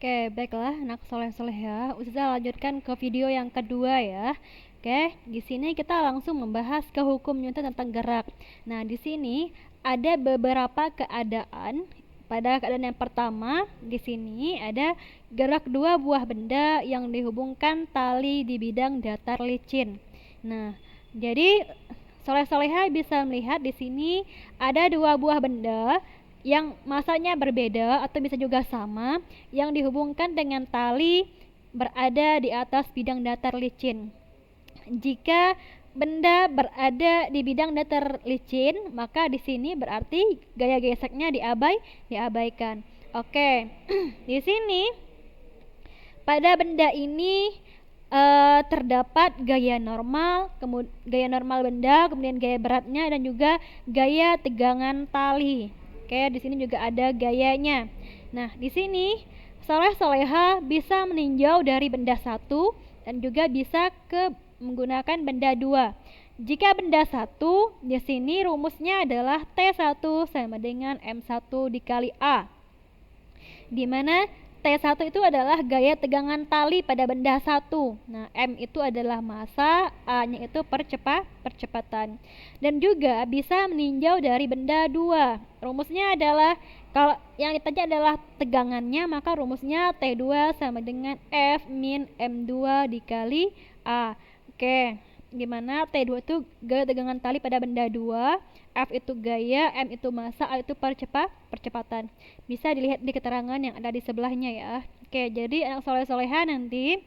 Oke, baiklah anak soleh-soleha. Ustazah lanjutkan ke video yang kedua ya. Oke, di sini kita langsung membahas ke hukum Newton tentang gerak. Nah, di sini ada beberapa keadaan. Pada keadaan yang pertama, di sini ada gerak dua buah benda yang dihubungkan tali di bidang datar licin. Nah, jadi soleh-soleha bisa melihat di sini ada dua buah benda yang masanya berbeda atau bisa juga sama, yang dihubungkan dengan tali berada di atas bidang datar licin. Jika benda berada di bidang datar licin, maka di sini berarti gaya geseknya diabaikan. Oke, di sini pada benda ini terdapat gaya normal, gaya normal benda, kemudian gaya beratnya, dan juga gaya tegangan tali. Oke, di sini juga ada gayanya. Nah, di sini soleh-soleha bisa meninjau dari benda satu dan juga bisa menggunakan benda dua. Jika benda satu, di sini rumusnya adalah T1 sama dengan M1 dikali A. Di mana T1 itu adalah gaya tegangan tali pada benda satu. Nah, M itu adalah massa, A-nya itu percepatan. Dan juga bisa meninjau dari benda 2. Rumusnya adalah, kalau yang ditanya adalah tegangannya, maka rumusnya T2 sama dengan F min M2 dikali A. Oke, gimana T2 itu gaya tegangan tali pada benda 2, F itu gaya, M itu massa, A itu percepatan. Bisa dilihat di keterangan yang ada di sebelahnya ya. Oke, jadi anak soleh-soleha nanti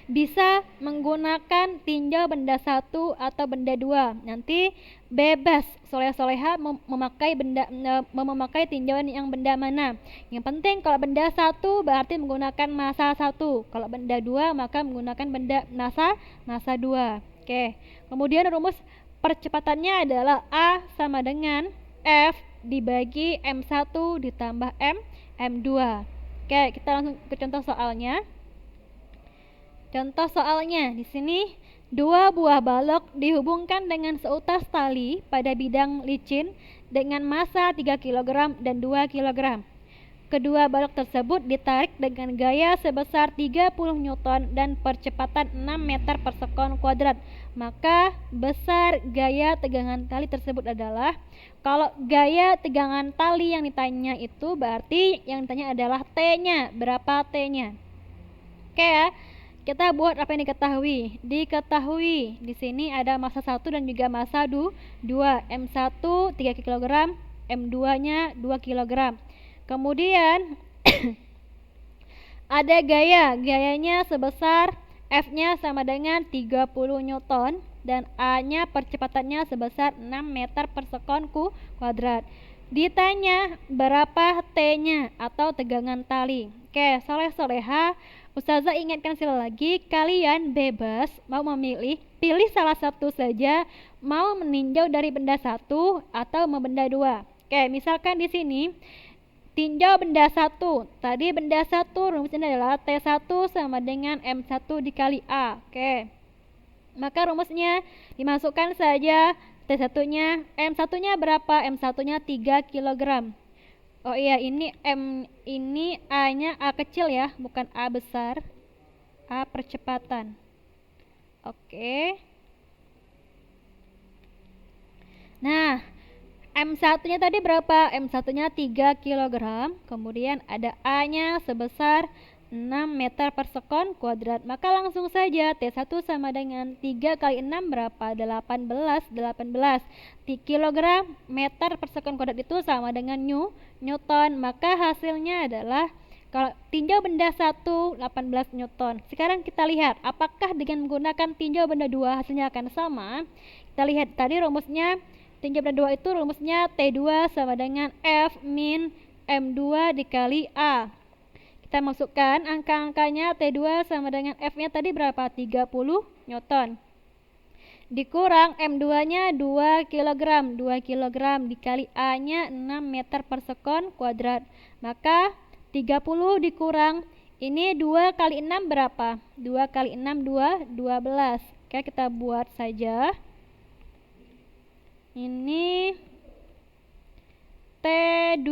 bisa menggunakan tinjau benda satu atau benda dua. Nanti bebas soleh-soleha memakai tinjauan yang benda mana. Yang penting kalau benda satu berarti menggunakan massa satu. Kalau benda dua maka menggunakan benda massa dua. Oke. Kemudian rumus percepatannya adalah A sama dengan F dibagi M1 ditambah M2. Oke, kita langsung ke contoh soalnya. Contoh soalnya di sini, dua buah balok dihubungkan dengan seutas tali pada bidang licin dengan massa 3 kg dan 2 kg. Kedua balok tersebut ditarik dengan gaya sebesar 30 Newton dan percepatan 6 meter per sekon kuadrat. Maka besar gaya tegangan tali tersebut adalah, kalau gaya tegangan tali yang ditanya itu berarti yang ditanya adalah T-nya, berapa T-nya. Oke ya. Kita buat apa yang diketahui. Diketahui di sini ada massa 1 dan juga massa 2. M1 3 kg, M2-nya 2 kg. Kemudian ada gayanya sebesar F-nya sama dengan 30 Newton dan A-nya percepatannya sebesar 6 meter per sekon kuadrat. Ditanya berapa T-nya atau tegangan tali. Oke, soleh-soleha, Ustazah ingatkan sekali lagi, kalian bebas mau pilih salah satu saja, mau meninjau dari benda satu atau benda dua. Oke, misalkan di sini tinjau benda satu. Tadi benda satu rumusnya adalah T1 sama dengan M1 dikali A. Oke. Maka rumusnya dimasukkan saja T1-nya, M1-nya berapa? M1-nya 3 kg. Oh iya, ini A-nya A kecil ya, bukan A besar. A percepatan. Oke. Nah, M1-nya tadi berapa? M1-nya 3 kg. Kemudian ada A-nya sebesar 6 meter per sekon kuadrat. Maka langsung saja T1 sama dengan 3 kali 6 berapa? 18 kg meter per sekon kuadrat itu sama dengan Newton. Maka hasilnya adalah, kalau tinjau benda 1 18 Newton. Sekarang kita lihat apakah dengan menggunakan tinjau benda 2 hasilnya akan sama. Kita lihat tadi rumusnya, tinjau benda 2 itu rumusnya T2 sama dengan F min M2 dikali A. Kita masukkan angka-angkanya, T2 sama dengan F-nya tadi berapa? 30 Newton. Dikurang M2-nya 2 kg. 2 kg dikali A-nya 6 meter per sekon kuadrat. Maka 30 dikurang, ini 2 kali 6 berapa? 2 kali 6 12. Oke, kita buat saja. Ini T2.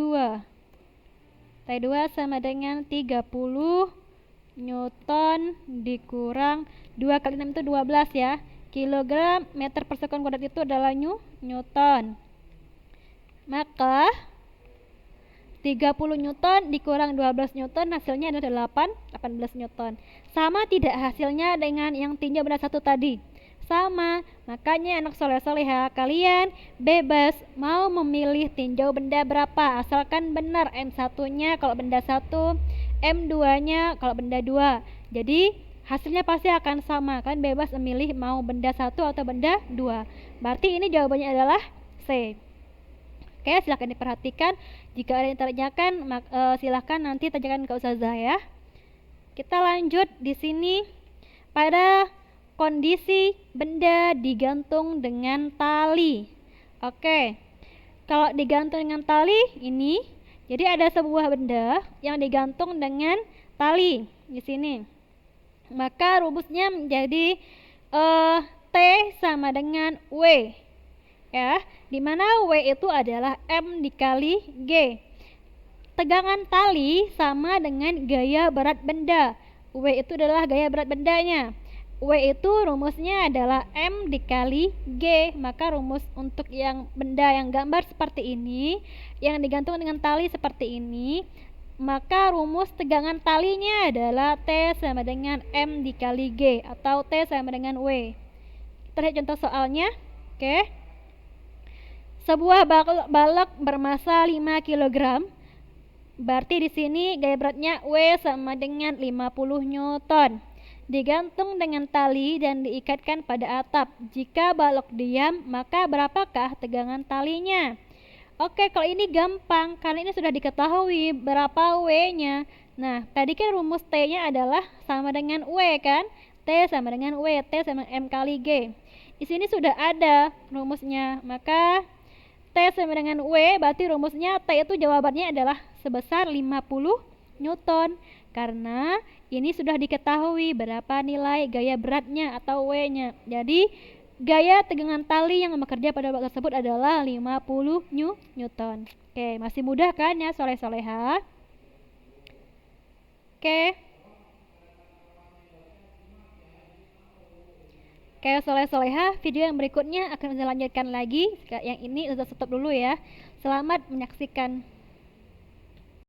T2 sama dengan 30 Newton dikurang 2 kali 6 itu 12 ya. Kilogram meter per sekon kuadrat itu adalah Newton. Maka 30 Newton dikurang 12 Newton hasilnya adalah 18 Newton. Sama tidak hasilnya dengan yang tinjau benda satu tadi? Sama. Makanya anak soleh-soleha, kalian bebas mau memilih tinjau benda berapa, asalkan benar M1-nya kalau benda 1, M2-nya kalau benda 2. Jadi hasilnya pasti akan sama, kan bebas memilih mau benda 1 atau benda 2. Berarti ini jawabannya adalah C. Oke, silahkan diperhatikan. Jika ada yang ditanyakan, silahkan nanti tanyakan ke Ustazah ya. Kita lanjut di sini pada kondisi benda digantung dengan tali. Oke, kalau digantung dengan tali ini, jadi ada sebuah benda yang digantung dengan tali di sini. Maka rumusnya menjadi T sama dengan W. Ya, dimana W itu adalah M dikali G. Tegangan tali sama dengan gaya berat benda. W itu adalah gaya berat bendanya. W itu rumusnya adalah M dikali G. Maka rumus untuk yang benda yang gambar seperti ini, yang digantung dengan tali seperti ini, maka rumus tegangan talinya adalah T sama dengan M dikali G atau T sama dengan W. Kita lihat contoh soalnya. Oke. Sebuah balok bermasa 5 kg. Berarti di sini gaya beratnya W sama dengan 50 Newton. Digantung dengan tali dan diikatkan pada atap. Jika balok diam, maka berapakah tegangan talinya? Oke, kalau ini gampang, karena ini sudah diketahui berapa W-nya. Nah, tadi kan rumus T-nya adalah sama dengan W kan? T sama dengan W, T sama M kali G. Di sini sudah ada rumusnya, maka T sama dengan W, berarti rumusnya T itu jawabannya adalah sebesar 50 Newton. Karena ini sudah diketahui berapa nilai gaya beratnya atau W-nya. Jadi gaya tegangan tali yang bekerja pada balok tersebut adalah 50 Newton. Oke, masih mudah kan ya soleh-soleha? Oke. Oke, soleh-soleha, video yang berikutnya akan saya lanjutkan lagi. Yang ini sudah stop dulu ya. Selamat menyaksikan.